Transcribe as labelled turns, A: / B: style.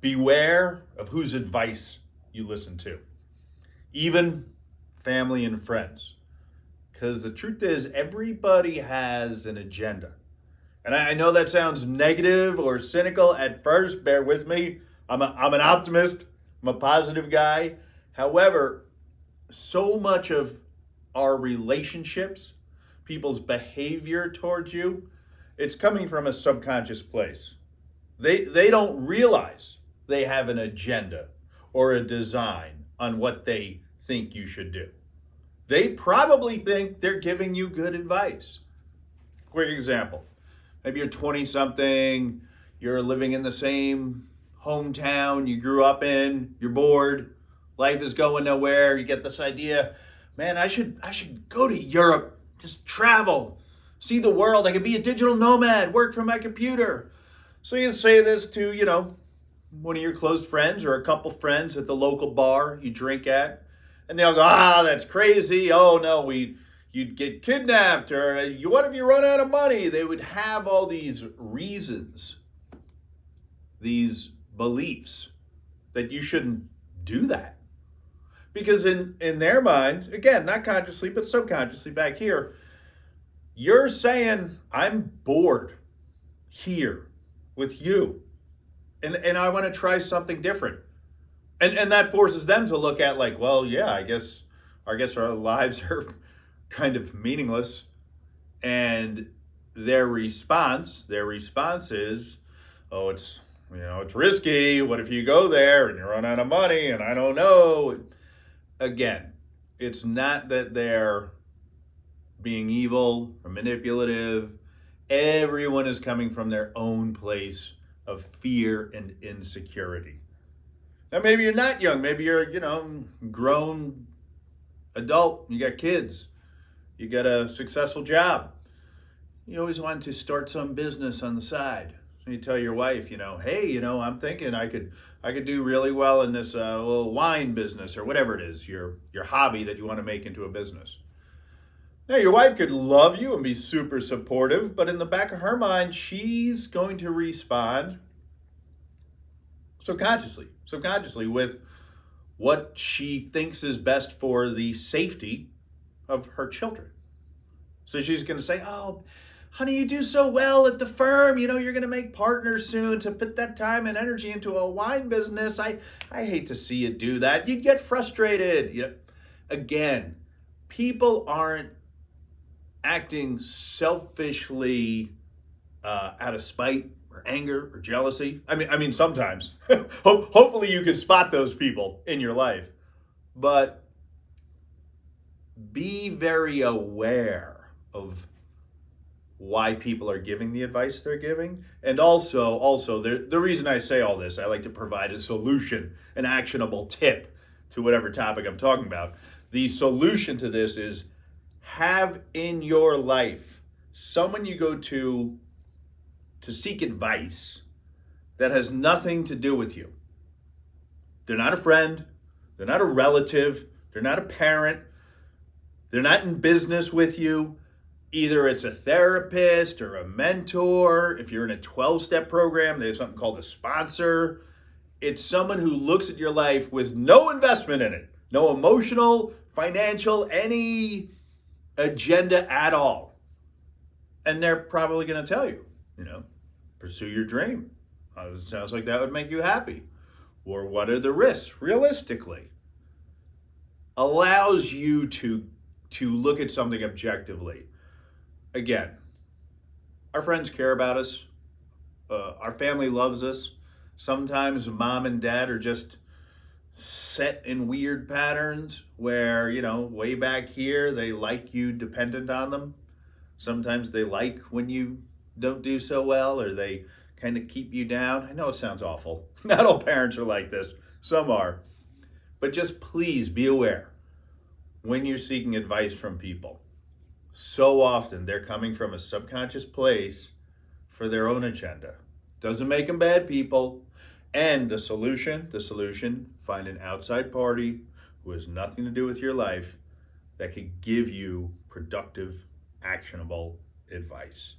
A: Beware of whose advice you listen to, even family and friends. Because the truth is, everybody has an agenda. And I know that sounds negative or cynical at first. Bear with me. I'm an optimist. I'm a positive guy. However, so much of our relationships, people's behavior towards you, it's coming from a subconscious place. They don't realize they have an agenda or a design on what they think you should do. They probably think they're giving you good advice. Quick example. Maybe you're 20 something, you're living in the same hometown you grew up in, you're bored, life is going nowhere, you get this idea, man, I should go to Europe, just travel, see the world, I could be a digital nomad, work from my computer. So you say this to, one of your close friends or a couple friends at the local bar you drink at, and they'll go, that's crazy, oh no, you'd get kidnapped, or what if you run out of money? They would have all these reasons, these beliefs that you shouldn't do that. Because in their minds, again, not consciously, but subconsciously back here, you're saying, I'm bored here with you. And I want to try something different. And that forces them to look at like, well, yeah, I guess our lives are kind of meaningless. And their response is, oh, it's risky. What if you go there and you run out of money and I don't know? Again, it's not that they're being evil or manipulative. Everyone is coming from their own place of fear and insecurity. Now, maybe you're not young. Maybe you're, grown adult. You got kids. You got a successful job. You always want to start some business on the side. So you tell your wife, hey, I'm thinking I could do really well in this little wine business or whatever it is, your hobby that you want to make into a business. Now, your wife could love you and be super supportive, but in the back of her mind, she's going to respond subconsciously with what she thinks is best for the safety of her children. So she's going to say, oh, honey, you do so well at the firm. You're going to make partners soon. To put that time and energy into a wine business, I hate to see you do that. You'd get frustrated. Again, people aren't acting selfishly out of spite or anger or jealousy. I mean, sometimes. Hopefully you can spot those people in your life. But be very aware of why people are giving the advice they're giving. And also the reason I say all this, I like to provide a solution, an actionable tip to whatever topic I'm talking about. The solution to this is have in your life someone you go to seek advice that has nothing to do with you. They're not a friend, they're not a relative, they're not a parent, they're not in business with you. Either it's a therapist or a mentor. If you're in a 12-step program, they have something called a sponsor. It's someone who looks at your life with no investment in it, no emotional, financial, any agenda at all. And they're probably going to tell you, pursue your dream. It sounds like that would make you happy. Or what are the risks realistically? Allows you to look at something objectively. Again, our friends care about us. Our family loves us. Sometimes mom and dad are just set in weird patterns where, way back here, they like you dependent on them. Sometimes they like when you don't do so well, or they kind of keep you down. I know it sounds awful. Not all parents are like this. Some are. But just please be aware when you're seeking advice from people. So often they're coming from a subconscious place for their own agenda. Doesn't make them bad people. And the solution, find an outside party who has nothing to do with your life that could give you productive, actionable advice.